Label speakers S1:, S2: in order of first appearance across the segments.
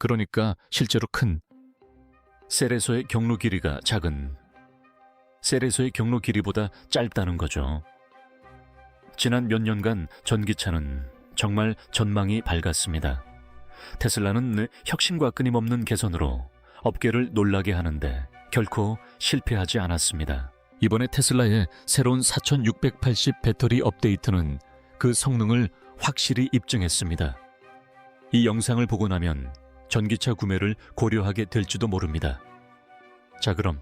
S1: 그러니까 실제로 큰 셀에서의 경로 길이가 작은 셀에서의 경로 길이보다 짧다는 거죠. 지난 몇 년간 전기차는 정말 전망이 밝았습니다. 테슬라는 혁신과 끊임없는 개선으로 업계를 놀라게 하는데 결코 실패하지 않았습니다. 이번에 테슬라의 새로운 4680 배터리 업데이트는 그 성능을 확실히 입증했습니다. 이 영상을 보고 나면 전기차 구매를 고려하게 될지도 모릅니다. 자, 그럼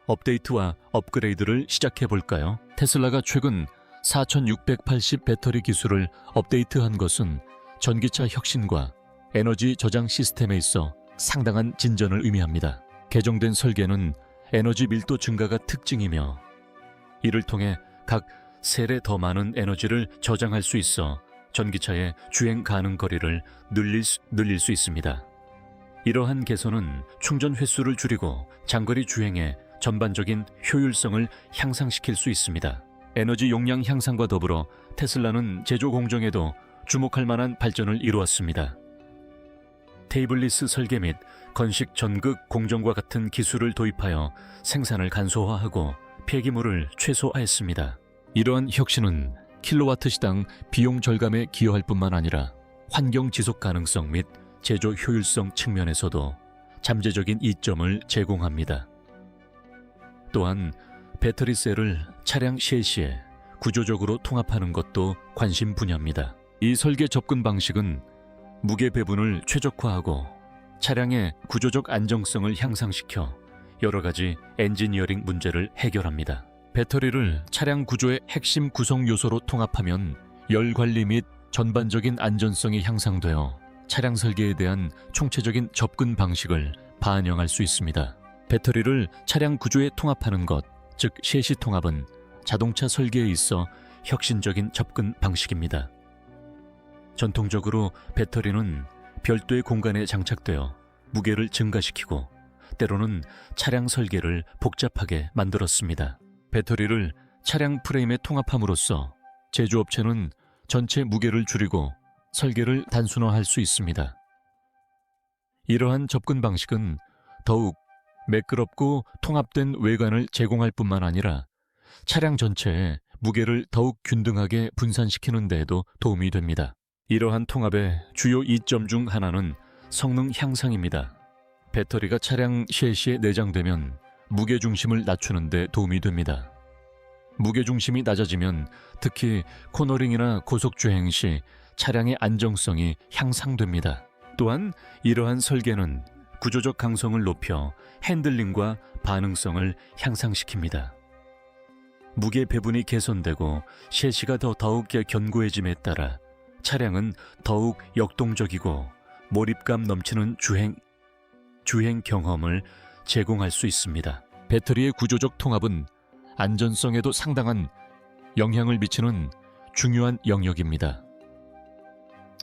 S1: 업데이트와 업그레이드를 시작해 볼까요? 테슬라가 최근 4680 배터리 기술을 업데이트한 것은 전기차 혁신과 에너지 저장 시스템에 있어 상당한 진전을 의미합니다. 개정된 설계는 에너지 밀도 증가가 특징이며 이를 통해 각 셀에 더 많은 에너지를 저장할 수 있어 전기차의 주행 가능 거리를 늘릴 수 있습니다. 이러한 개선은 충전 횟수를 줄이고 장거리 주행의 전반적인 효율성을 향상시킬 수 있습니다. 에너지 용량 향상과 더불어 테슬라는 제조 공정에도 주목할 만한 발전을 이루었습니다. 테이블리스 설계 및 건식 전극 공정과 같은 기술을 도입하여 생산을 간소화하고 폐기물을 최소화했습니다. 이러한 혁신은 킬로와트 시당 비용 절감에 기여할 뿐만 아니라 환경 지속 가능성 및 제조 효율성 측면에서도 잠재적인 이점을 제공합니다. 또한 배터리 셀을 차량 셰시에 구조적으로 통합하는 것도 관심 분야입니다. 이 설계 접근 방식은 무게 배분을 최적화하고 차량의 구조적 안정성을 향상시켜 여러 가지 엔지니어링 문제를 해결합니다. 배터리를 차량 구조의 핵심 구성 요소로 통합하면 열 관리 및 전반적인 안전성이 향상되어 차량 설계에 대한 총체적인 접근 방식을 반영할 수 있습니다. 배터리를 차량 구조에 통합하는 것, 즉 셰시 통합은 자동차 설계에 있어 혁신적인 접근 방식입니다. 전통적으로 배터리는 별도의 공간에 장착되어 무게를 증가시키고 때로는 차량 설계를 복잡하게 만들었습니다. 배터리를 차량 프레임에 통합함으로써 제조업체는 전체 무게를 줄이고 설계를 단순화할 수 있습니다. 이러한 접근 방식은 더욱 매끄럽고 통합된 외관을 제공할 뿐만 아니라 차량 전체의 무게를 더욱 균등하게 분산시키는 데에도 도움이 됩니다. 이러한 통합의 주요 이점 중 하나는 성능 향상입니다. 배터리가 차량 셰시에 내장되면 무게중심을 낮추는 데 도움이 됩니다. 무게중심이 낮아지면 특히 코너링이나 고속주행 시 차량의 안정성이 향상됩니다. 또한 이러한 설계는 구조적 강성을 높여 핸들링과 반응성을 향상시킵니다. 무게 배분이 개선되고 셰시가 더욱 견고해짐에 따라 차량은 더욱 역동적이고 몰입감 넘치는 주행 경험을 제공할 수 있습니다. 배터리의 구조적 통합은 안전성에도 상당한 영향을 미치는 중요한 영역입니다.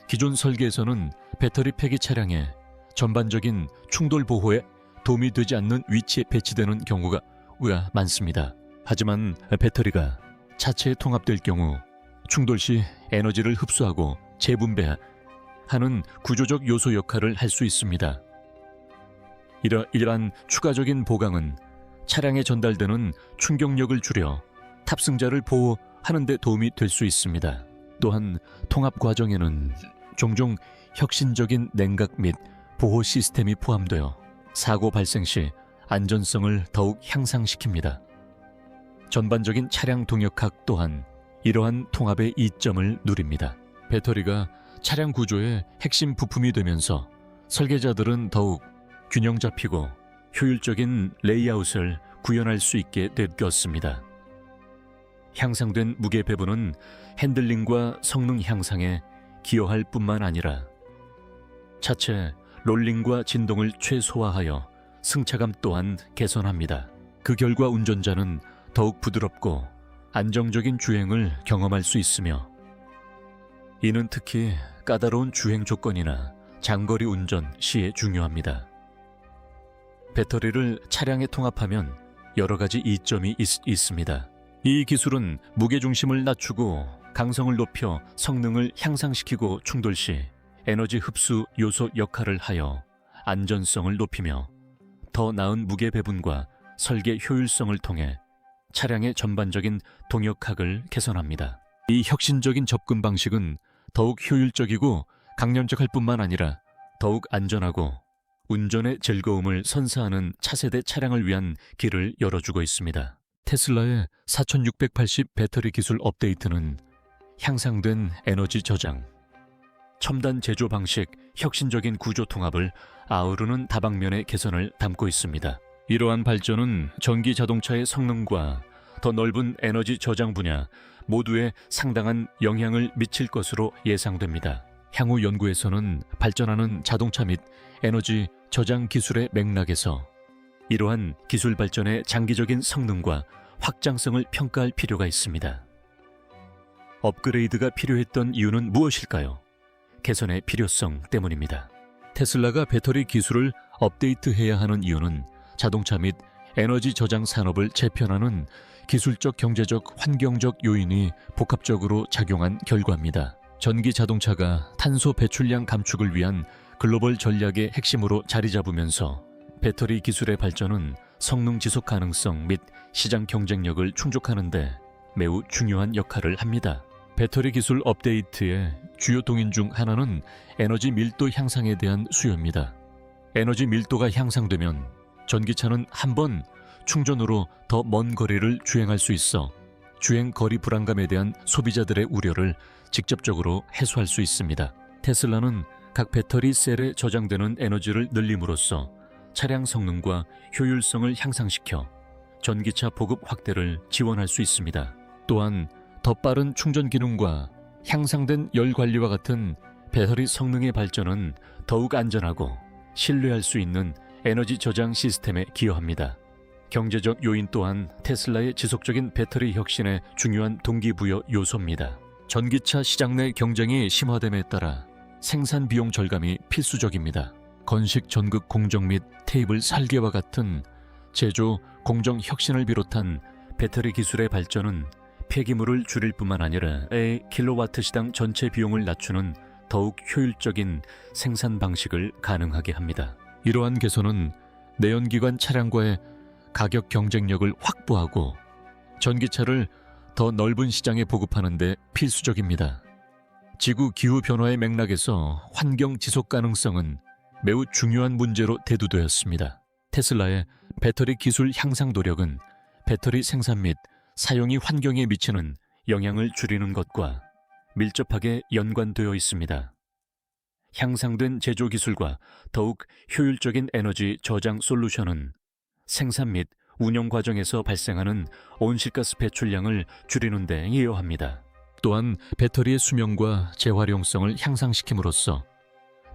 S1: 기존 설계에서는 배터리 폐기 차량의 전반적인 충돌 보호에 도움이 되지 않는 위치에 배치되는 경우가 많습니다. 하지만 배터리가 차체에 통합될 경우 충돌 시 에너지를 흡수하고 재분배하는 구조적 요소 역할을 할 수 있습니다. 이러한 추가적인 보강은 차량에 전달되는 충격력을 줄여 탑승자를 보호하는 데 도움이 될 수 있습니다. 또한 통합 과정에는 종종 혁신적인 냉각 및 보호 시스템이 포함되어 사고 발생 시 안전성을 더욱 향상시킵니다. 전반적인 차량 동역학 또한 이러한 통합의 이점을 누립니다. 배터리가 차량 구조의 핵심 부품이 되면서 설계자들은 더욱 균형 잡히고 효율적인 레이아웃을 구현할 수 있게 되었습니다. 향상된 무게 배분은 핸들링과 성능 향상에 기여할 뿐만 아니라 차체 롤링과 진동을 최소화하여 승차감 또한 개선합니다. 그 결과 운전자는 더욱 부드럽고 안정적인 주행을 경험할 수 있으며 이는 특히 까다로운 주행 조건이나 장거리 운전 시에 중요합니다. 배터리를 차량에 통합하면 여러 가지 이점이 있습니다. 이 기술은 무게중심을 낮추고 강성을 높여 성능을 향상시키고 충돌 시 에너지 흡수 요소 역할을 하여 안전성을 높이며 더 나은 무게 배분과 설계 효율성을 통해 차량의 전반적인 동역학을 개선합니다. 이 혁신적인 접근 방식은 더욱 효율적이고 강연적할 뿐만 아니라 더욱 안전하고 운전의 즐거움을 선사하는 차세대 차량을 위한 길을 열어주고 있습니다. 테슬라의 4680 배터리 기술 업데이트는 향상된 에너지 저장, 첨단 제조 방식, 혁신적인 구조 통합을 아우르는 다방면의 개선을 담고 있습니다. 이러한 발전은 전기 자동차의 성능과 더 넓은 에너지 저장 분야 모두에 상당한 영향을 미칠 것으로 예상됩니다. 향후 연구에서는 발전하는 자동차 및 에너지 저장 기술의 맥락에서 이러한 기술 발전의 장기적인 성능과 확장성을 평가할 필요가 있습니다. 업그레이드가 필요했던 이유는 무엇일까요? 개선의 필요성 때문입니다. 테슬라가 배터리 기술을 업데이트해야 하는 이유는 자동차 및 에너지 저장 산업을 재편하는 기술적, 경제적, 환경적 요인이 복합적으로 작용한 결과입니다. 전기 자동차가 탄소 배출량 감축을 위한 글로벌 전략의 핵심으로 자리 잡으면서 배터리 기술의 발전은 성능 지속 가능성 및 시장 경쟁력을 충족하는 데 매우 중요한 역할을 합니다. 배터리 기술 업데이트의 주요 동인 중 하나는 에너지 밀도 향상에 대한 수요입니다. 에너지 밀도가 향상되면 전기차는 한 번 충전으로 더 먼 거리를 주행할 수 있어 주행 거리 불안감에 대한 소비자들의 우려를 직접적으로 해소할 수 있습니다. 테슬라는 각 배터리 셀에 저장되는 에너지를 늘림으로써 차량 성능과 효율성을 향상시켜 전기차 보급 확대를 지원할 수 있습니다. 또한 더 빠른 충전 기능과 향상된 열 관리와 같은 배터리 성능의 발전은 더욱 안전하고 신뢰할 수 있는 에너지 저장 시스템에 기여합니다. 경제적 요인 또한 테슬라의 지속적인 배터리 혁신의 중요한 동기부여 요소입니다. 전기차 시장 내 경쟁이 심화됨에 따라 생산 비용 절감이 필수적입니다. 건식 전극 공정 및 테이블 설계와 같은 제조 공정 혁신을 비롯한 배터리 기술의 발전은 폐기물을 줄일 뿐만 아니라 킬로와트 시당 전체 비용을 낮추는 더욱 효율적인 생산 방식을 가능하게 합니다. 이러한 개선은 내연기관 차량과의 가격 경쟁력을 확보하고 전기차를 더 넓은 시장에 보급하는 데 필수적입니다. 지구 기후 변화의 맥락에서 환경 지속 가능성은 매우 중요한 문제로 대두되었습니다. 테슬라의 배터리 기술 향상 노력은 배터리 생산 및 사용이 환경에 미치는 영향을 줄이는 것과 밀접하게 연관되어 있습니다. 향상된 제조 기술과 더욱 효율적인 에너지 저장 솔루션은 생산 및 운영 과정에서 발생하는 온실가스 배출량을 줄이는 데 기여합니다. 또한 배터리의 수명과 재활용성을 향상시킴으로써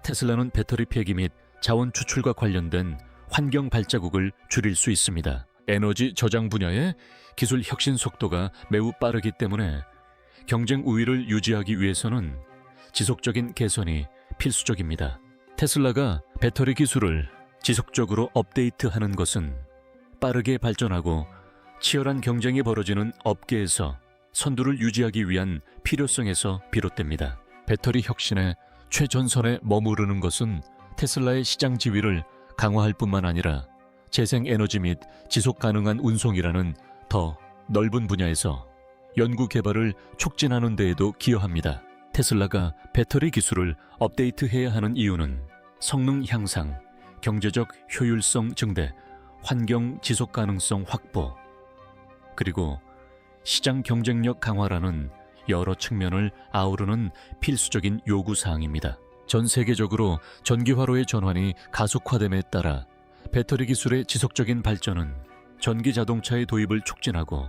S1: 테슬라는 배터리 폐기 및 자원 추출과 관련된 환경 발자국을 줄일 수 있습니다. 에너지 저장 분야의 기술 혁신 속도가 매우 빠르기 때문에 경쟁 우위를 유지하기 위해서는 지속적인 개선이 필수적입니다. 테슬라가 배터리 기술을 지속적으로 업데이트하는 것은 빠르게 발전하고 치열한 경쟁이 벌어지는 업계에서 선두를 유지하기 위한 필요성에서 비롯됩니다. 배터리 혁신의 최전선에 머무르는 것은 테슬라의 시장 지위를 강화할 뿐만 아니라 재생에너지 및 지속 가능한 운송이라는 더 넓은 분야에서 연구 개발을 촉진하는 데에도 기여합니다. 테슬라가 배터리 기술을 업데이트해야 하는 이유는 성능 향상, 경제적 효율성 증대, 환경 지속 가능성 확보, 그리고 시장 경쟁력 강화라는 여러 측면을 아우르는 필수적인 요구사항입니다. 전 세계적으로 전기화로의 전환이 가속화됨에 따라 배터리 기술의 지속적인 발전은 전기 자동차의 도입을 촉진하고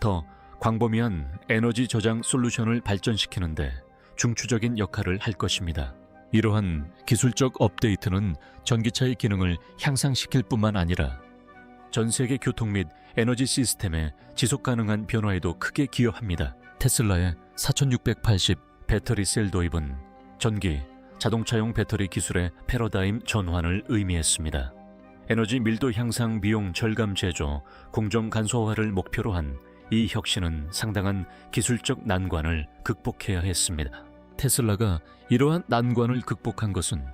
S1: 더 광범위한 에너지 저장 솔루션을 발전시키는 데 중추적인 역할을 할 것입니다. 이러한 기술적 업데이트는 전기차의 기능을 향상시킬 뿐만 아니라 전 세계 교통 및 에너지 시스템의 지속 가능한 변화에도 크게 기여합니다. 테슬라의 4680 배터리 셀 도입은 전기, 자동차용 배터리 기술의 패러다임 전환을 의미했습니다. 에너지 밀도 향상 비용 절감 제조, 공정 간소화를 목표로 한 이 혁신은 상당한 기술적 난관을 극복해야 했습니다. 테슬라가 이러한 난관을 극복한 것은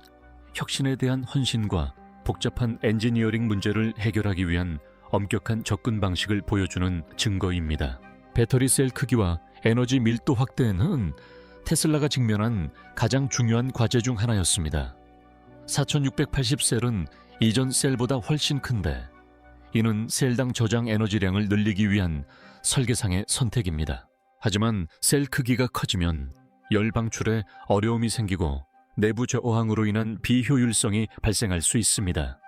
S1: 혁신에 대한 헌신과 복잡한 엔지니어링 문제를 해결하기 위한 엄격한 접근 방식을 보여주는 증거입니다. 배터리 셀 크기와 에너지 밀도 확대는 테슬라가 직면한 가장 중요한 과제 중 하나였습니다. 4680셀은 이전 셀보다 훨씬 큰데 이는 셀당 저장 에너지량을 늘리기 위한 설계상의 선택입니다. 하지만 셀 크기가 커지면 열 방출에 어려움이 생기고 내부 저어항으로 인한 비효율성이 발생할 수 있습니다.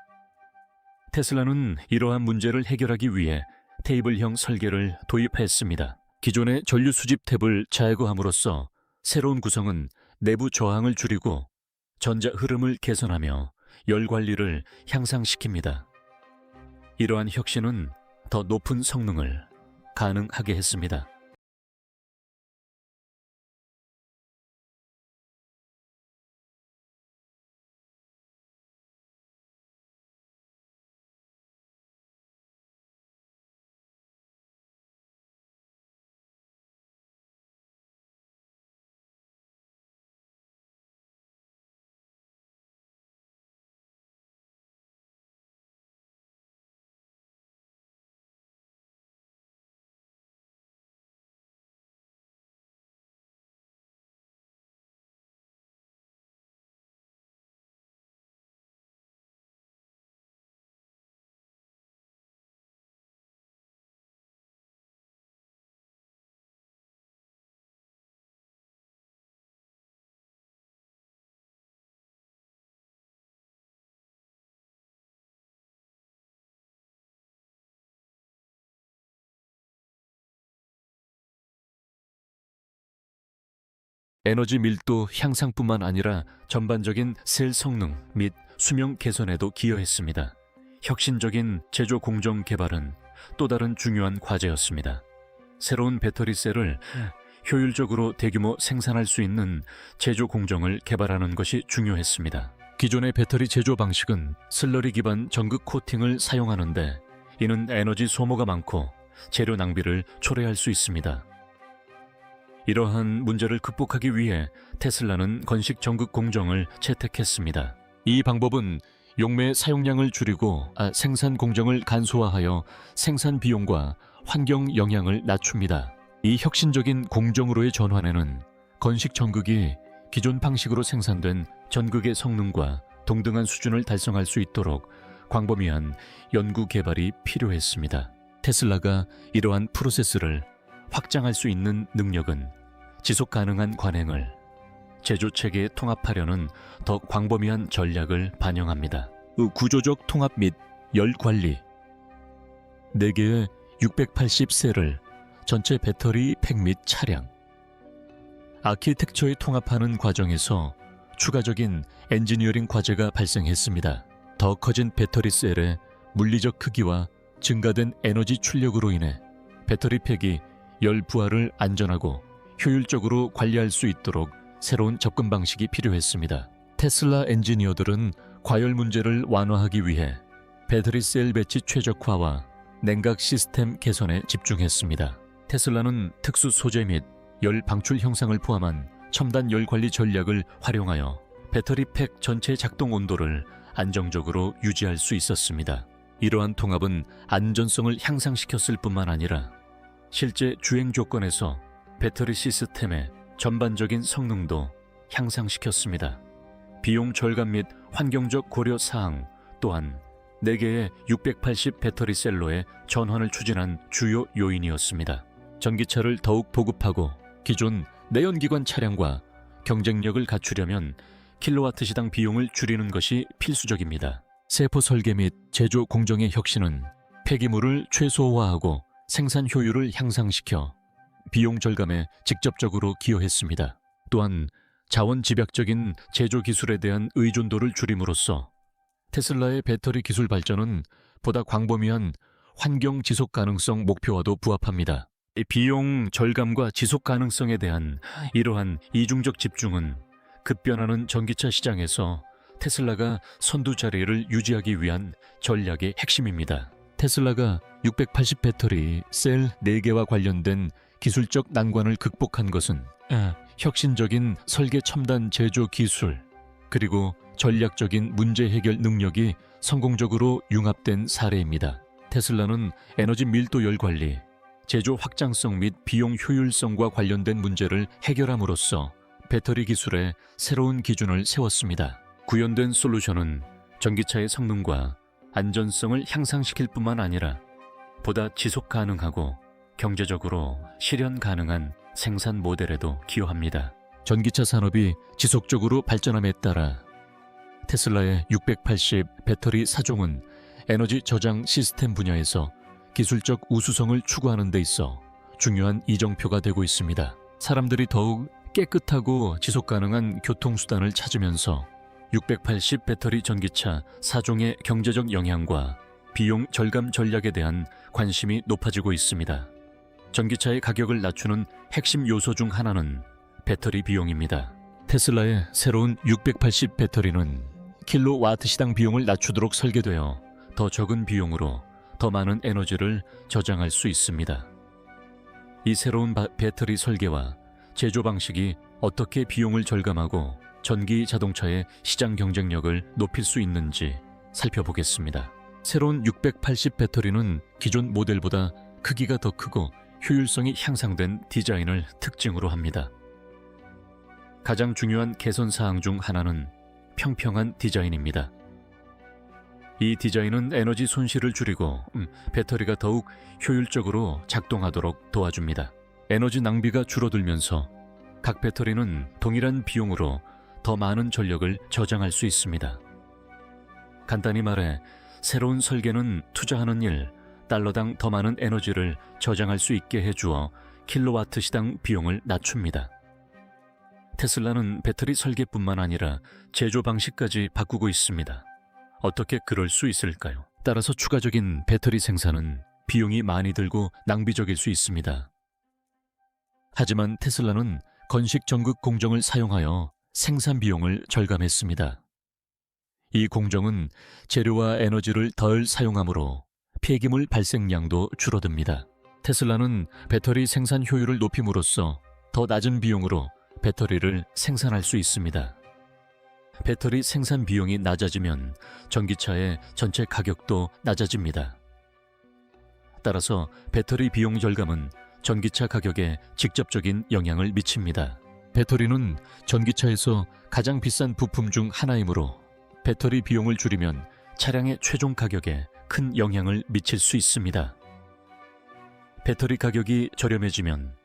S1: 테슬라는 이러한 문제를 해결하기 위해 테이블형 설계를 도입했습니다. 기존의 전류 수집 탭을 제거함으로써 새로운 구성은 내부 저항을 줄이고 전자 흐름을 개선하며 열 관리를 향상시킵니다. 이러한 혁신은 더 높은 성능을 가능하게 했습니다. 에너지 밀도 향상뿐만 아니라 전반적인 셀 성능 및 수명 개선에도 기여했습니다. 혁신적인 제조 공정 개발은 또 다른 중요한 과제였습니다. 새로운 배터리 셀을 효율적으로 대규모 생산할 수 있는 제조 공정을 개발하는 것이 중요했습니다. 기존의 배터리 제조 방식은 슬러리 기반 전극 코팅을 사용하는데 이는 에너지 소모가 많고 재료 낭비를 초래할 수 있습니다. 이러한 문제를 극복하기 위해 테슬라는 건식 전극 공정을 채택했습니다. 이 방법은 용매 사용량을 줄이고 생산 공정을 간소화하여 생산 비용과 환경 영향을 낮춥니다. 이 혁신적인 공정으로의 전환에는 건식 전극이 기존 방식으로 생산된 전극의 성능과 동등한 수준을 달성할 수 있도록 광범위한 연구 개발이 필요했습니다. 테슬라가 이러한 프로세스를 확장할 수 있는 능력은 지속 가능한 관행을 제조 체계에 통합하려는 더 광범위한 전략을 반영합니다. 구조적 통합 및 열 관리 4개의 680셀을 전체 배터리 팩 및 차량 아키텍처에 통합하는 과정에서 추가적인 엔지니어링 과제가 발생했습니다. 더 커진 배터리 셀의 물리적 크기와 증가된 에너지 출력으로 인해 배터리 팩이 열 부하를 안전하고 효율적으로 관리할 수 있도록 새로운 접근 방식이 필요했습니다. 테슬라 엔지니어들은 과열 문제를 완화하기 위해 배터리 셀 배치 최적화와 냉각 시스템 개선에 집중했습니다. 테슬라는 특수 소재 및 열 방출 형상을 포함한 첨단 열 관리 전략을 활용하여 배터리 팩 전체 작동 온도를 안정적으로 유지할 수 있었습니다. 이러한 통합은 안전성을 향상시켰을 뿐만 아니라 실제 주행 조건에서 배터리 시스템의 전반적인 성능도 향상시켰습니다. 비용 절감 및 환경적 고려 사항 또한 4개의 680 배터리 셀로의 전환을 추진한 주요 요인이었습니다. 전기차를 더욱 보급하고 기존 내연기관 차량과 경쟁력을 갖추려면 킬로와트 시당 비용을 줄이는 것이 필수적입니다. 세포 설계 및 제조 공정의 혁신은 폐기물을 최소화하고 생산 효율을 향상시켜 비용 절감에 직접적으로 기여했습니다. 또한 자원 집약적인 제조 기술에 대한 의존도를 줄임으로써 테슬라의 배터리 기술 발전은 보다 광범위한 환경 지속 가능성 목표와도 부합합니다. 비용 절감과 지속 가능성에 대한 이러한 이중적 집중은 급변하는 전기차 시장에서 테슬라가 선두 자리를 유지하기 위한 전략의 핵심입니다. 테슬라가 680 배터리 셀 4개와 관련된 기술적 난관을 극복한 것은 혁신적인 설계 첨단 제조 기술, 그리고 전략적인 문제 해결 능력이 성공적으로 융합된 사례입니다. 테슬라는 에너지 밀도열 관리, 제조 확장성 및 비용 효율성과 관련된 문제를 해결함으로써 배터리 기술에 새로운 기준을 세웠습니다. 구현된 솔루션은 전기차의 성능과 안전성을 향상시킬 뿐만 아니라 보다 지속 가능하고 경제적으로 실현 가능한 생산 모델에도 기여합니다. 전기차 산업이 지속적으로 발전함에 따라 테슬라의 680 배터리 사종은 에너지 저장 시스템 분야에서 기술적 우수성을 추구하는 데 있어 중요한 이정표가 되고 있습니다. 사람들이 더욱 깨끗하고 지속 가능한 교통수단을 찾으면서 680 배터리 전기차 사종의 경제적 영향과 비용 절감 전략에 대한 관심이 높아지고 있습니다. 전기차의 가격을 낮추는 핵심 요소 중 하나는 배터리 비용입니다. 테슬라의 새로운 680 배터리는 킬로와트 시당 비용을 낮추도록 설계되어 더 적은 비용으로 더 많은 에너지를 저장할 수 있습니다. 이 새로운 배터리 설계와 제조 방식이 어떻게 비용을 절감하고 전기 자동차의 시장 경쟁력을 높일 수 있는지 살펴보겠습니다. 새로운 680 배터리는 기존 모델보다 크기가 더 크고 효율성이 향상된 디자인을 특징으로 합니다. 가장 중요한 개선 사항 중 하나는 평평한 디자인입니다. 이 디자인은 에너지 손실을 줄이고 배터리가 더욱 효율적으로 작동하도록 도와줍니다. 에너지 낭비가 줄어들면서 각 배터리는 동일한 비용으로 더 많은 전력을 저장할 수 있습니다. 간단히 말해 새로운 설계는 투자하는 일, 달러당 더 많은 에너지를 저장할 수 있게 해주어 킬로와트 시당 비용을 낮춥니다. 테슬라는 배터리 설계뿐만 아니라 제조 방식까지 바꾸고 있습니다. 어떻게 그럴 수 있을까요? 따라서 추가적인 배터리 생산은 비용이 많이 들고 낭비적일 수 있습니다. 하지만 테슬라는 건식 전극 공정을 사용하여 생산 비용을 절감했습니다. 이 공정은 재료와 에너지를 덜 사용하므로 폐기물 발생량도 줄어듭니다. 테슬라는 배터리 생산 효율을 높임으로써 더 낮은 비용으로 배터리를 생산할 수 있습니다. 배터리 생산 비용이 낮아지면 전기차의 전체 가격도 낮아집니다. 따라서 배터리 비용 절감은 전기차 가격에 직접적인 영향을 미칩니다. 배터리는 전기차에서 가장 비싼 부품 중 하나이므로 배터리 비용을 줄이면 차량의 최종 가격에 큰 영향을 미칠 수 있습니다. 배터리 가격이 저렴해지면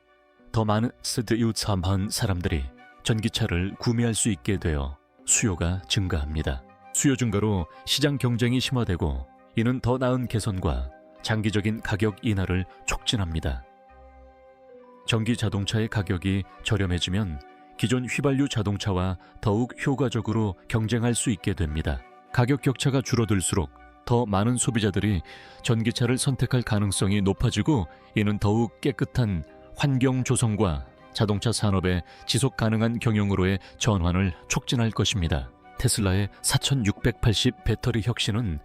S1: 더 많은 쓰드유참한 사람들이 전기차를 구매할 수 있게 되어 수요가 증가합니다. 수요 증가로 시장 경쟁이 심화되고 이는 더 나은 개선과 장기적인 가격 인하를 촉진합니다. 전기 자동차의 가격이 저렴해지면 기존 휘발유 자동차와 더욱 효과적으로 경쟁할 수 있게 됩니다. 가격 격차가 줄어들수록 더 많은 소비자들이 전기차를 선택할 가능성이 높아지고 이는 더욱 깨끗한 환경 조성과 자동차 산업의 지속 가능한 경영으로의 전환을 촉진할 것입니다. 테슬라의 4680 배터리 혁신은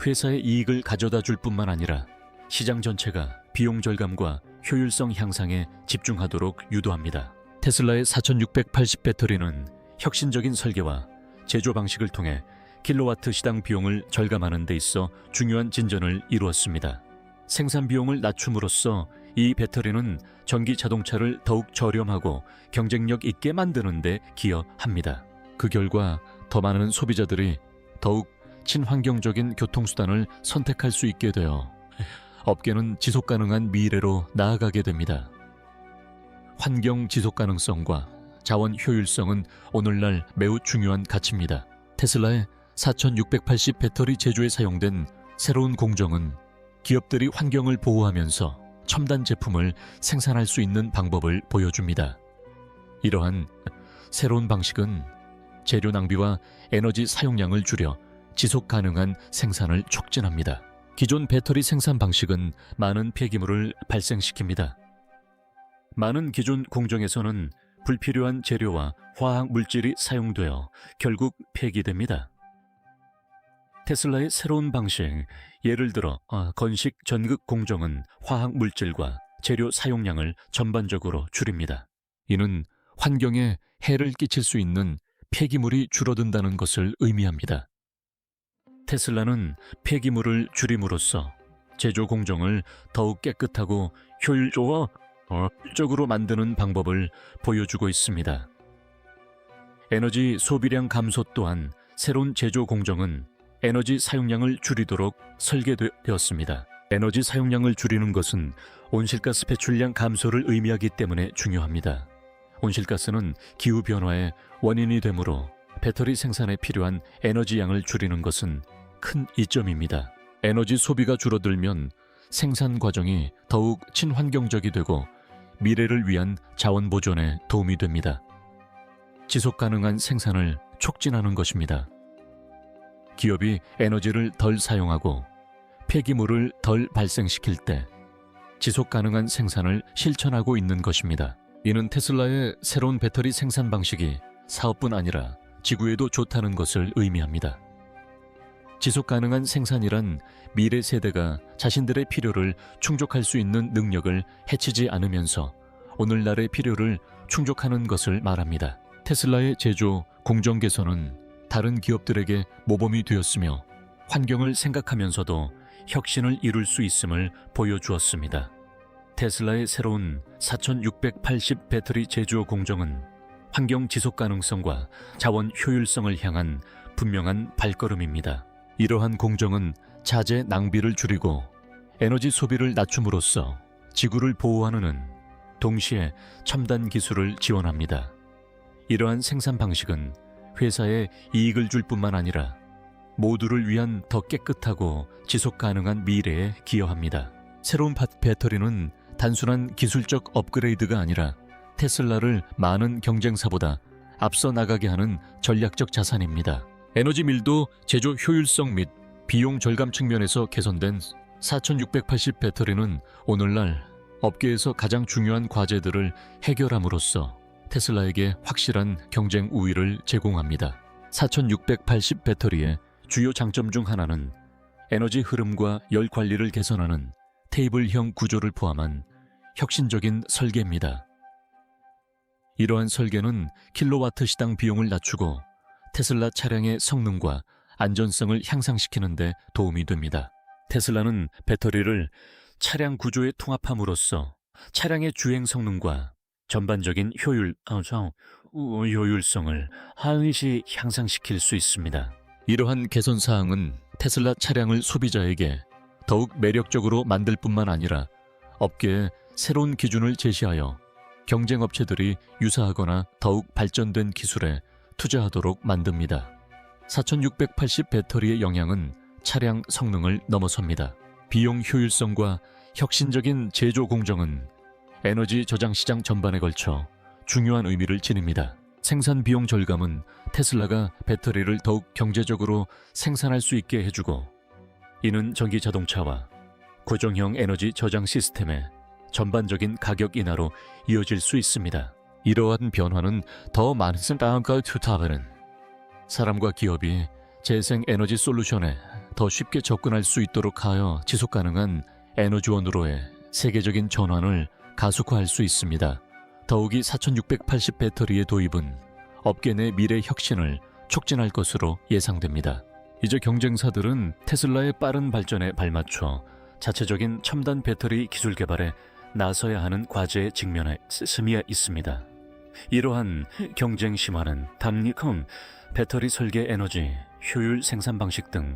S1: 회사의 이익을 가져다 줄 뿐만 아니라 시장 전체가 비용 절감과 효율성 향상에 집중하도록 유도합니다. 테슬라의 4680 배터리는 혁신적인 설계와 제조 방식을 통해 킬로와트 시당 비용을 절감하는 데 있어 중요한 진전을 이루었습니다. 생산 비용을 낮춤으로써 이 배터리는 전기 자동차를 더욱 저렴하고 경쟁력 있게 만드는 데 기여합니다. 그 결과 더 많은 소비자들이 더욱 친환경적인 교통수단을 선택할 수 있게 되어 업계는 지속 가능한 미래로 나아가게 됩니다. 환경 지속 가능성과 자원 효율성은 오늘날 매우 중요한 가치입니다. 테슬라의 4680 배터리 제조에 사용된 새로운 공정은 기업들이 환경을 보호하면서 첨단 제품을 생산할 수 있는 방법을 보여줍니다. 이러한 새로운 방식은 재료 낭비와 에너지 사용량을 줄여 지속 가능한 생산을 촉진합니다. 기존 배터리 생산 방식은 많은 폐기물을 발생시킵니다. 많은 기존 공정에서는 불필요한 재료와 화학 물질이 사용되어 결국 폐기됩니다. 테슬라의 새로운 방식, 예를 들어 건식 전극 공정은 화학 물질과 재료 사용량을 전반적으로 줄입니다. 이는 환경에 해를 끼칠 수 있는 폐기물이 줄어든다는 것을 의미합니다. 테슬라는 폐기물을 줄임으로써 제조 공정을 더욱 깨끗하고 효율적으로 만드는 방법을 보여주고 있습니다. 에너지 소비량 감소 또한 새로운 제조 공정은 에너지 사용량을 줄이도록 설계되었습니다. 에너지 사용량을 줄이는 것은 온실가스 배출량 감소를 의미하기 때문에 중요합니다. 온실가스는 기후변화의 원인이 되므로 배터리 생산에 필요한 에너지 양을 줄이는 것은 큰 이점입니다. 에너지 소비가 줄어들면 생산 과정이 더욱 친환경적이 되고 미래를 위한 자원 보존에 도움이 됩니다. 지속 가능한 생산을 촉진하는 것입니다. 기업이 에너지를 덜 사용하고 폐기물을 덜 발생시킬 때 지속 가능한 생산을 실천하고 있는 것입니다. 이는 테슬라의 새로운 배터리 생산 방식이 사업뿐 아니라 지구에도 좋다는 것을 의미합니다. 지속 가능한 생산이란 미래 세대가 자신들의 필요를 충족할 수 있는 능력을 해치지 않으면서 오늘날의 필요를 충족하는 것을 말합니다. 테슬라의 제조 공정 개선은 다른 기업들에게 모범이 되었으며 환경을 생각하면서도 혁신을 이룰 수 있음을 보여주었습니다. 테슬라의 새로운 4680 배터리 제조 공정은 환경 지속 가능성과 자원 효율성을 향한 분명한 발걸음입니다. 이러한 공정은 자재 낭비를 줄이고 에너지 소비를 낮춤으로써 지구를 보호하는 한 동시에 첨단 기술을 지원합니다. 이러한 생산 방식은 회사에 이익을 줄 뿐만 아니라 모두를 위한 더 깨끗하고 지속 가능한 미래에 기여합니다. 새로운 배터리는 단순한 기술적 업그레이드가 아니라 테슬라를 많은 경쟁사보다 앞서 나가게 하는 전략적 자산입니다. 에너지 밀도, 제조 효율성 및 비용 절감 측면에서 개선된 4680 배터리는 오늘날 업계에서 가장 중요한 과제들을 해결함으로써 테슬라에게 확실한 경쟁 우위를 제공합니다. 4680 배터리의 주요 장점 중 하나는 에너지 흐름과 열 관리를 개선하는 테이블형 구조를 포함한 혁신적인 설계입니다. 이러한 설계는 킬로와트 시당 비용을 낮추고 테슬라 차량의 성능과 안전성을 향상시키는 데 도움이 됩니다. 테슬라는 배터리를 차량 구조에 통합함으로써 차량의 주행 성능과 전반적인 효율성을 한시 향상시킬 수 있습니다. 이러한 개선 사항은 테슬라 차량을 소비자에게 더욱 매력적으로 만들 뿐만 아니라 업계에 새로운 기준을 제시하여 경쟁 업체들이 유사하거나 더욱 발전된 기술에 투자하도록 만듭니다. 4680 배터리의 영향은 차량 성능을 넘어섭니다. 비용 효율성과 혁신적인 제조 공정은 에너지 저장 시장 전반에 걸쳐 중요한 의미를 지닙니다. 생산 비용 절감은 테슬라가 배터리를 더욱 경제적으로 생산할 수 있게 해주고, 이는 전기 자동차와 고정형 에너지 저장 시스템의 전반적인 가격 인하로 이어질 수 있습니다. 이러한 변화는 더 많은 사람과 기업이 재생 에너지 솔루션에 더 쉽게 접근할 수 있도록 하여 지속 가능한 에너지원으로의 세계적인 전환을 가속화할 수 있습니다. 더욱이 4680 배터리의 도입은 업계 내 미래 혁신을 촉진할 것으로 예상됩니다. 이제 경쟁사들은 테슬라의 빠른 발전에 발맞춰 자체적인 첨단 배터리 기술 개발에 나서야 하는 과제에 직면해 있습니다. 이러한 경쟁 심화는 단기간 배터리 설계, 에너지, 효율 생산 방식 등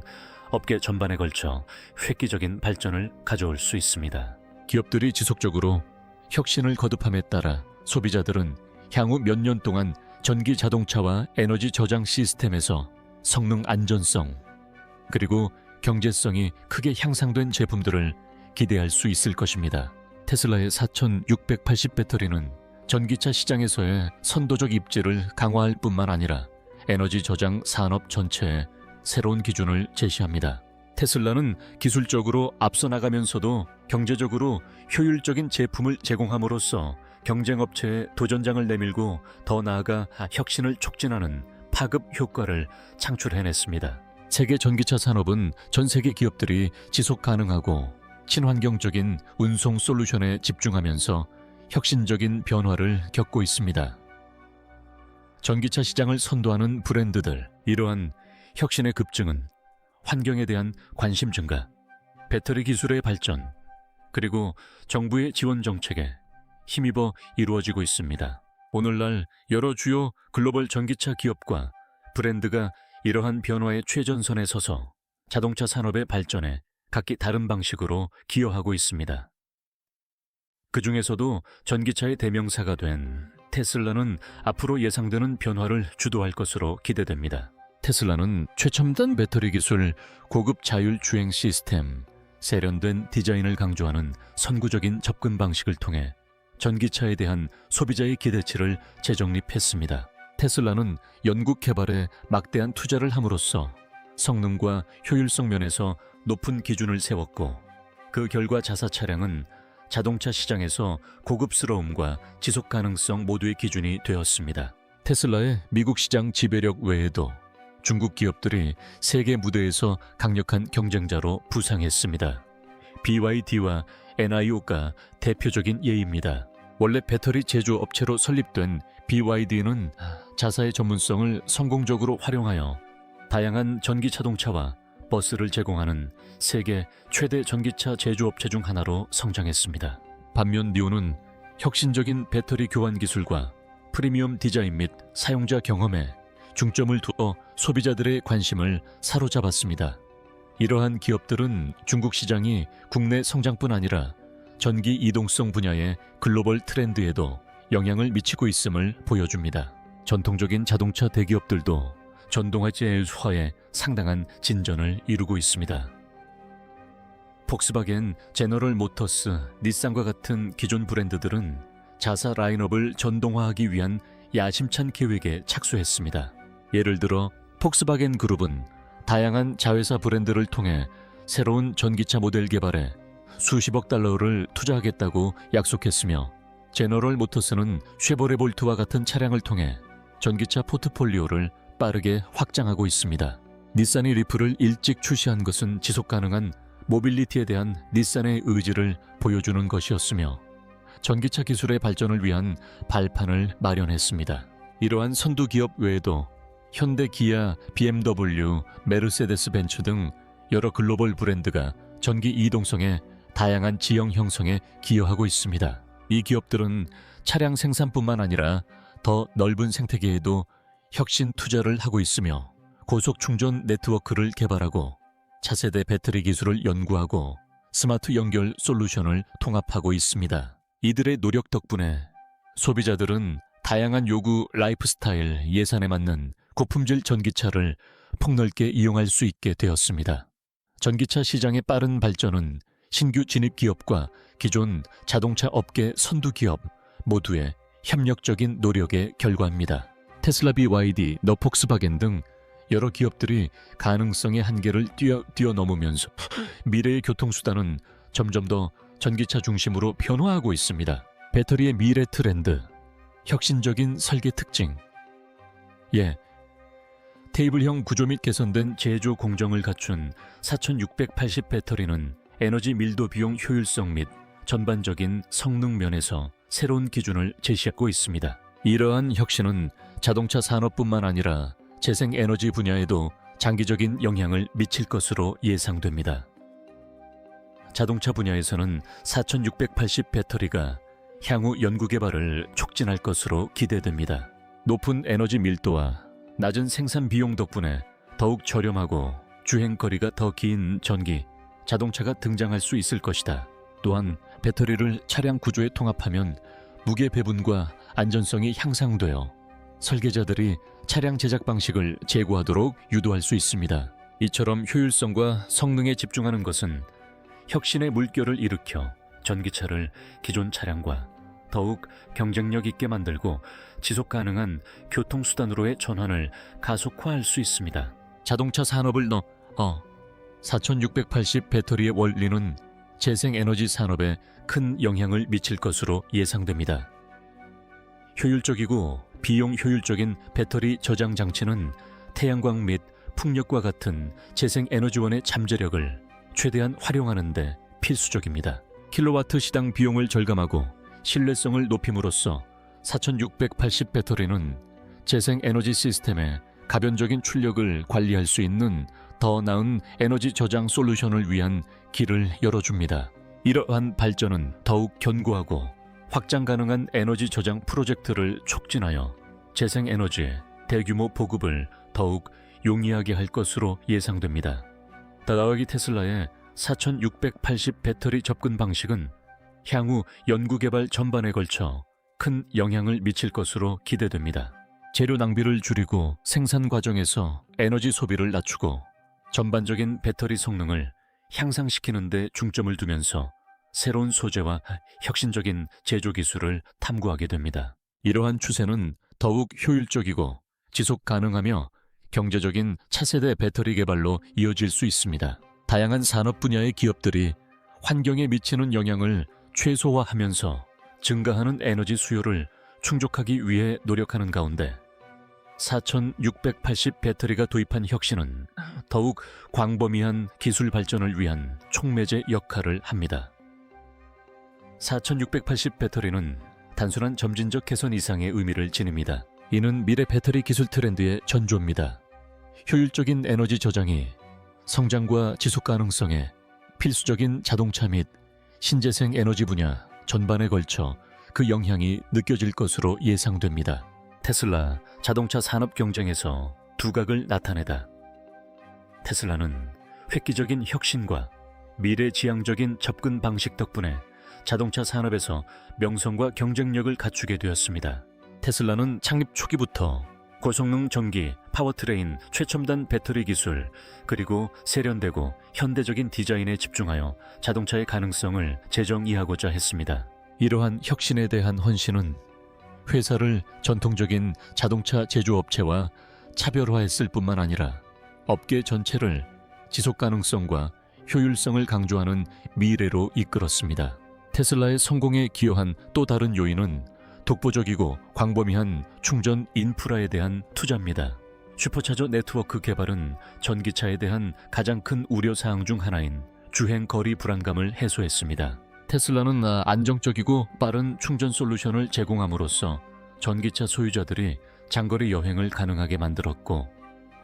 S1: 업계 전반에 걸쳐 획기적인 발전을 가져올 수 있습니다. 기업들이 지속적으로 혁신을 거듭함에 따라 소비자들은 향후 몇 년 동안 전기 자동차와 에너지 저장 시스템에서 성능 안전성 그리고 경제성이 크게 향상된 제품들을 기대할 수 있을 것입니다. 테슬라의 4680 배터리는 전기차 시장에서의 선도적 입지를 강화할 뿐만 아니라 에너지 저장 산업 전체에 새로운 기준을 제시합니다. 테슬라는 기술적으로 앞서 나가면서도 경제적으로 효율적인 제품을 제공함으로써 경쟁업체에 도전장을 내밀고 더 나아가 혁신을 촉진하는 파급 효과를 창출해냈습니다. 세계 전기차 산업은 전 세계 기업들이 지속 가능하고 친환경적인 운송 솔루션에 집중하면서 혁신적인 변화를 겪고 있습니다. 전기차 시장을 선도하는 브랜드들. 이러한 혁신의 급증은 환경에 대한 관심 증가, 배터리 기술의 발전, 그리고 정부의 지원 정책에 힘입어 이루어지고 있습니다. 오늘날 여러 주요 글로벌 전기차 기업과 브랜드가 이러한 변화의 최전선에 서서 자동차 산업의 발전에 각기 다른 방식으로 기여하고 있습니다. 그 중에서도 전기차의 대명사가 된 테슬라는 앞으로 예상되는 변화를 주도할 것으로 기대됩니다. 테슬라는 최첨단 배터리 기술, 고급 자율 주행 시스템, 세련된 디자인을 강조하는 선구적인 접근 방식을 통해 전기차에 대한 소비자의 기대치를 재정립했습니다. 테슬라는 연구 개발에 막대한 투자를 함으로써 성능과 효율성 면에서 높은 기준을 세웠고, 그 결과 자사 차량은 자동차 시장에서 고급스러움과 지속 가능성 모두의 기준이 되었습니다. 테슬라의 미국 시장 지배력 외에도 중국 기업들이 세계 무대에서 강력한 경쟁자로 부상했습니다. BYD와 NIO가 대표적인 예입니다. 원래 배터리 제조업체로 설립된 BYD는 자사의 전문성을 성공적으로 활용하여 다양한 전기 자동차와 버스를 제공하는 세계 최대 전기차 제조업체 중 하나로 성장했습니다. 반면 니오는 혁신적인 배터리 교환 기술과 프리미엄 디자인 및 사용자 경험에 중점을 두어 소비자들의 관심을 사로잡았습니다. 이러한 기업들은 중국 시장이 국내 성장뿐 아니라 전기 이동성 분야의 글로벌 트렌드에도 영향을 미치고 있음을 보여줍니다. 전통적인 자동차 대기업들도 전동화 제휴화에 상당한 진전을 이루고 있습니다. 폭스바겐, 제너럴 모터스, 닛산과 같은 기존 브랜드들은 자사 라인업을 전동화하기 위한 야심찬 계획에 착수했습니다. 예를 들어 폭스바겐 그룹은 다양한 자회사 브랜드를 통해 새로운 전기차 모델 개발에 수십억 달러를 투자하겠다고 약속했으며, 제너럴 모터스는 쉐보레볼트와 같은 차량을 통해 전기차 포트폴리오를 빠르게 확장하고 있습니다. 닛산이 리프를 일찍 출시한 것은 지속 가능한 모빌리티에 대한 닛산의 의지를 보여주는 것이었으며, 전기차 기술의 발전을 위한 발판을 마련했습니다. 이러한 선두 기업 외에도 현대, 기아, BMW, 메르세데스 벤츠 등 여러 글로벌 브랜드가 전기 이동성의 다양한 지형 형성에 기여하고 있습니다. 이 기업들은 차량 생산뿐만 아니라 더 넓은 생태계에도 혁신 투자를 하고 있으며, 고속 충전 네트워크를 개발하고 차세대 배터리 기술을 연구하고 스마트 연결 솔루션을 통합하고 있습니다. 이들의 노력 덕분에 소비자들은 다양한 요구, 라이프스타일, 예산에 맞는 고품질 전기차를 폭넓게 이용할 수 있게 되었습니다. 전기차 시장의 빠른 발전은 신규 진입 기업과 기존 자동차 업계 선두 기업 모두의 협력적인 노력의 결과입니다. 테슬라, BYD, 폭스바겐 등 여러 기업들이 가능성의 한계를 뛰어넘으면서 미래의 교통수단은 점점 더 전기차 중심으로 변화하고 있습니다. 배터리의 미래 트렌드, 혁신적인 설계 특징. 테이블형 구조 및 개선된 제조 공정을 갖춘 4680 배터리는 에너지 밀도, 비용 효율성 및 전반적인 성능 면에서 새로운 기준을 제시하고 있습니다. 이러한 혁신은 자동차 산업뿐만 아니라 재생에너지 분야에도 장기적인 영향을 미칠 것으로 예상됩니다. 자동차 분야에서는 4680 배터리가 향후 연구개발을 촉진할 것으로 기대됩니다. 높은 에너지 밀도와 낮은 생산 비용 덕분에 더욱 저렴하고 주행거리가 더 긴 전기 자동차가 등장할 수 있을 것이다. 또한 배터리를 차량 구조에 통합하면 무게 배분과 안전성이 향상되어 설계자들이 차량 제작 방식을 제고하도록 유도할 수 있습니다. 이처럼 효율성과 성능에 집중하는 것은 혁신의 물결을 일으켜 전기차를 기존 차량과 더욱 경쟁력 있게 만들고 지속 가능한 교통수단으로의 전환을 가속화할 수 있습니다. 자동차 산업을 4680 배터리의 원리는 재생에너지 산업에 큰 영향을 미칠 것으로 예상됩니다. 효율적이고 비용 효율적인 배터리 저장 장치는 태양광 및 풍력과 같은 재생에너지원의 잠재력을 최대한 활용하는 데 필수적입니다. 킬로와트 시당 비용을 절감하고 신뢰성을 높임으로써 4680 배터리는 재생 에너지 시스템에 가변적인 출력을 관리할 수 있는 더 나은 에너지 저장 솔루션을 위한 길을 열어줍니다. 이러한 발전은 더욱 견고하고 확장 가능한 에너지 저장 프로젝트를 촉진하여 재생 에너지의 대규모 보급을 더욱 용이하게 할 것으로 예상됩니다. 다가와기 테슬라의 4680 배터리 접근 방식은 향후 연구개발 전반에 걸쳐 큰 영향을 미칠 것으로 기대됩니다. 재료 낭비를 줄이고 생산 과정에서 에너지 소비를 낮추고 전반적인 배터리 성능을 향상시키는 데 중점을 두면서 새로운 소재와 혁신적인 제조 기술을 탐구하게 됩니다. 이러한 추세는 더욱 효율적이고 지속 가능하며 경제적인 차세대 배터리 개발로 이어질 수 있습니다. 다양한 산업 분야의 기업들이 환경에 미치는 영향을 최소화하면서 증가하는 에너지 수요를 충족하기 위해 노력하는 가운데 4680 배터리가 도입한 혁신은 더욱 광범위한 기술 발전을 위한 촉매제 역할을 합니다. 4680 배터리는 단순한 점진적 개선 이상의 의미를 지닙니다. 이는 미래 배터리 기술 트렌드의 전조입니다. 효율적인 에너지 저장이 성장과 지속 가능성에 필수적인 자동차 및 신재생 에너지 분야 전반에 걸쳐 그 영향이 느껴질 것으로 예상됩니다. 테슬라 자동차 산업 경쟁에서 두각을 나타내다. 테슬라는 획기적인 혁신과 미래지향적인 접근 방식 덕분에 자동차 산업에서 명성과 경쟁력을 갖추게 되었습니다. 테슬라는 창립 초기부터 고성능 전기, 파워트레인, 최첨단 배터리 기술, 그리고 세련되고 현대적인 디자인에 집중하여 자동차의 가능성을 재정의하고자 했습니다. 이러한 혁신에 대한 헌신은 회사를 전통적인 자동차 제조업체와 차별화했을 뿐만 아니라 업계 전체를 지속 가능성과 효율성을 강조하는 미래로 이끌었습니다. 테슬라의 성공에 기여한 또 다른 요인은 독보적이고 광범위한 충전 인프라에 대한 투자입니다. 슈퍼차저 네트워크 개발은 전기차에 대한 가장 큰 우려사항 중 하나인 주행 거리 불안감을 해소했습니다. 테슬라는 안정적이고 빠른 충전 솔루션을 제공함으로써 전기차 소유자들이 장거리 여행을 가능하게 만들었고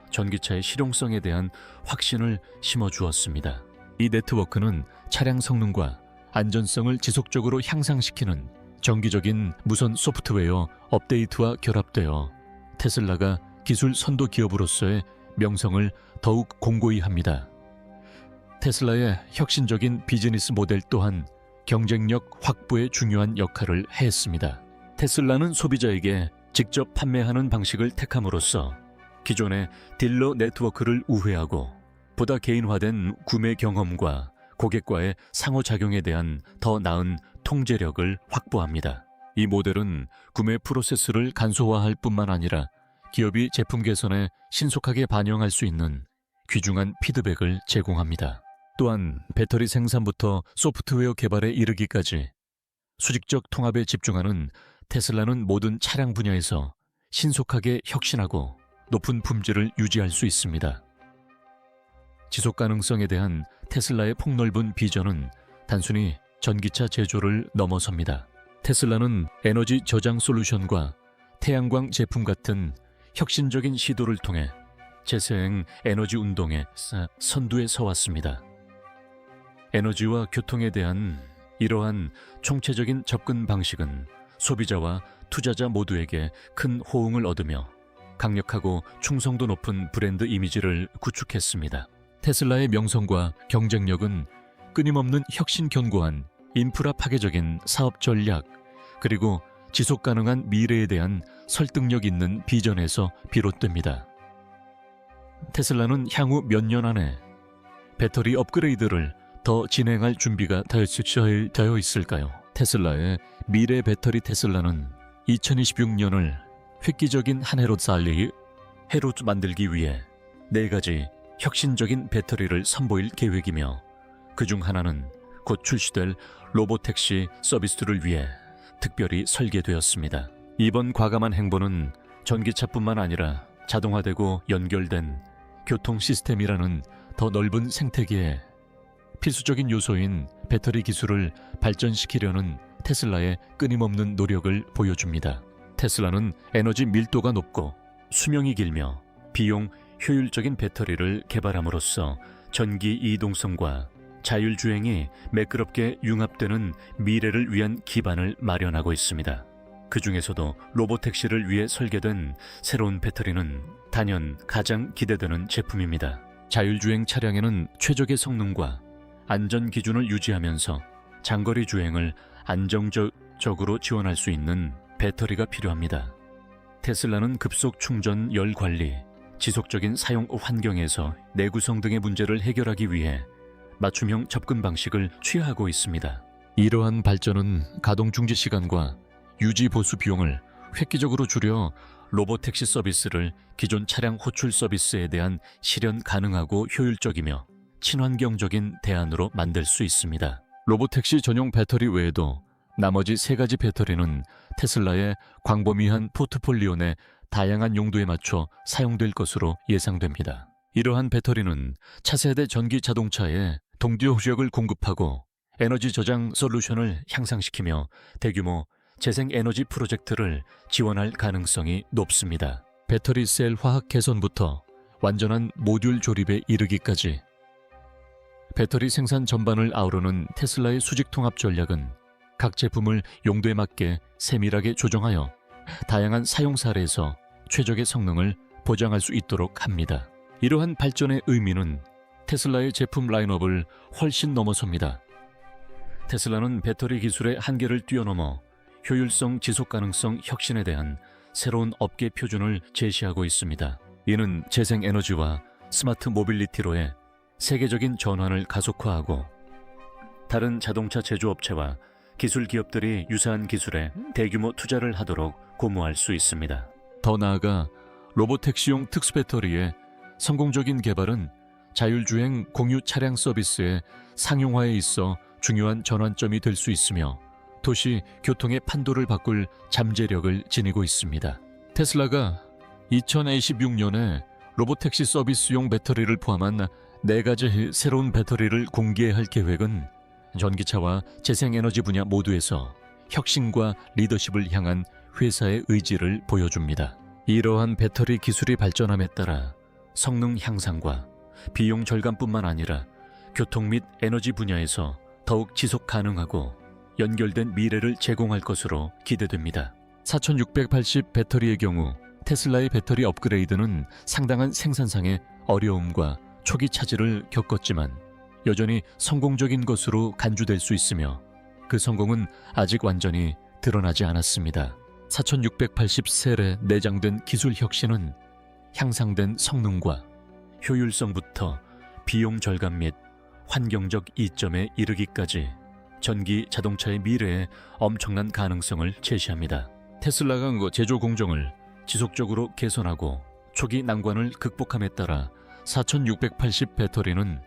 S1: 전기차의 실용성에 대한 확신을 심어주었습니다. 이 네트워크는 차량 성능과 안전성을 지속적으로 향상시키는 정기적인 무선 소프트웨어 업데이트와 결합되어 테슬라가 기술 선도 기업으로서의 명성을 더욱 공고히 합니다. 테슬라의 혁신적인 비즈니스 모델 또한 경쟁력 확보에 중요한 역할을 했습니다. 테슬라는 소비자에게 직접 판매하는 방식을 택함으로써 기존의 딜러 네트워크를 우회하고 보다 개인화된 구매 경험과 고객과의 상호작용에 대한 더 나은 통제력을 확보합니다. 이 모델은 구매 프로세스를 간소화할 뿐만 아니라 기업이 제품 개선에 신속하게 반영할 수 있는 귀중한 피드백을 제공합니다. 또한 배터리 생산부터 소프트웨어 개발에 이르기까지 수직적 통합에 집중하는 테슬라는 모든 차량 분야에서 신속하게 혁신하고 높은 품질을 유지할 수 있습니다. 지속 가능성에 대한 테슬라의 폭넓은 비전은 단순히 전기차 제조를 넘어섭니다. 테슬라는 에너지 저장 솔루션과 태양광 제품 같은 혁신적인 시도를 통해 재생 에너지 운동의 선두에 서왔습니다. 에너지와 교통에 대한 이러한 총체적인 접근 방식은 소비자와 투자자 모두에게 큰 호응을 얻으며 강력하고 충성도 높은 브랜드 이미지를 구축했습니다. 테슬라의 명성과 경쟁력은 끊임없는 혁신 견고한 인프라 파괴적인 사업 전략, 그리고 지속 가능한 미래에 대한 설득력 있는 비전에서 비롯됩니다. 테슬라는 향후 몇 년 안에 배터리 업그레이드를 더 진행할 준비가 되어 있을까요? 테슬라의 미래 배터리 테슬라는 2026년을 획기적인 한 해로 만들기 위해 4가지 혁신적인 배터리를 선보일 계획이며 그중 하나는 곧 출시될 로보택시 서비스를 위해 특별히 설계되었습니다. 이번 과감한 행보는 전기차뿐만 아니라 자동화되고 연결된 교통 시스템이라는 더 넓은 생태계에 필수적인 요소인 배터리 기술을 발전시키려는 테슬라의 끊임없는 노력을 보여줍니다. 테슬라는 에너지 밀도가 높고 수명이 길며 비용 효율적인 배터리를 개발함으로써 전기 이동성과 자율주행이 매끄럽게 융합되는 미래를 위한 기반을 마련하고 있습니다. 그 중에서도 로보택시를 위해 설계된 새로운 배터리는 단연 가장 기대되는 제품입니다. 자율주행 차량에는 최적의 성능과 안전 기준을 유지하면서 장거리 주행을 안정적으로 지원할 수 있는 배터리가 필요합니다. 테슬라는 급속 충전 열 관리, 지속적인 사용 환경에서 내구성 등의 문제를 해결하기 위해 맞춤형 접근 방식을 취하고 있습니다. 이러한 발전은 가동 중지 시간과 유지 보수 비용을 획기적으로 줄여 로보택시 서비스를 기존 차량 호출 서비스에 대한 실현 가능하고 효율적이며 친환경적인 대안으로 만들 수 있습니다. 로보택시 전용 배터리 외에도 나머지 3가지 배터리는 테슬라의 광범위한 포트폴리오 내 다양한 용도에 맞춰 사용될 것으로 예상됩니다. 이러한 배터리는 차세대 전기 자동차에 동기호력을 공급하고 에너지 저장 솔루션을 향상시키며 대규모 재생에너지 프로젝트를 지원할 가능성이 높습니다. 배터리 셀 화학 개선부터 완전한 모듈 조립에 이르기까지 배터리 생산 전반을 아우르는 테슬라의 수직 통합 전략은 각 제품을 용도에 맞게 세밀하게 조정하여 다양한 사용 사례에서 최적의 성능을 보장할 수 있도록 합니다. 이러한 발전의 의미는 테슬라의 제품 라인업을 훨씬 넘어섭니다. 테슬라는 배터리 기술의 한계를 뛰어넘어 효율성, 지속 가능성 혁신에 대한 새로운 업계 표준을 제시하고 있습니다. 이는 재생에너지와 스마트 모빌리티로의 세계적인 전환을 가속화하고 다른 자동차 제조업체와 기술 기업들이 유사한 기술에 대규모 투자를 하도록 고무할 수 있습니다. 더 나아가 로보택시용 특수 배터리의 성공적인 개발은 자율주행 공유 차량 서비스의 상용화에 있어 중요한 전환점이 될 수 있으며 도시 교통의 판도를 바꿀 잠재력을 지니고 있습니다. 테슬라가 2026년에 로보택시 서비스용 배터리를 포함한 4가지 새로운 배터리를 공개할 계획은 전기차와 재생에너지 분야 모두에서 혁신과 리더십을 향한 회사의 의지를 보여줍니다. 이러한 배터리 기술이 발전함에 따라 성능 향상과 비용 절감뿐만 아니라 교통 및 에너지 분야에서 더욱 지속 가능하고 연결된 미래를 제공할 것으로 기대됩니다. 4680 배터리의 경우 테슬라의 배터리 업그레이드는 상당한 생산상의 어려움과 초기 차질을 겪었지만 여전히 성공적인 것으로 간주될 수 있으며 그 성공은 아직 완전히 드러나지 않았습니다. 4680셀에 내장된 기술 혁신은 향상된 성능과 효율성부터 비용 절감 및 환경적 이점에 이르기까지 전기 자동차의 미래에 엄청난 가능성을 제시합니다. 테슬라가 제조 공정을 지속적으로 개선하고 초기 난관을 극복함에 따라 4680 배터리는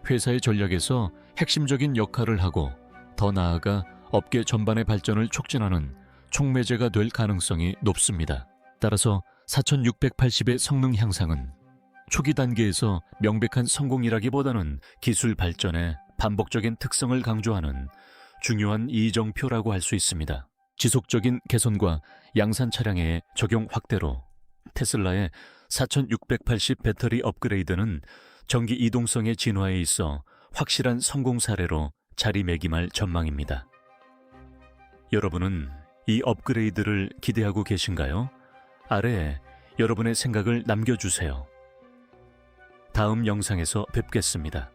S1: 회사의 전략에서 핵심적인 역할을 하고 더 나아가 업계 전반의 발전을 촉진하는 촉매제가 될 가능성이 높습니다. 따라서 4680의 성능 향상은 초기 단계에서 명백한 성공이라기보다는 기술 발전의 반복적인 특성을 강조하는 중요한 이정표라고 할 수 있습니다. 지속적인 개선과 양산 차량의 적용 확대로 테슬라의 4680 배터리 업그레이드는 전기 이동성의 진화에 있어 확실한 성공 사례로 자리매김할 전망입니다. 여러분은 이 업그레이드를 기대하고 계신가요? 아래에 여러분의 생각을 남겨주세요. 다음 영상에서 뵙겠습니다.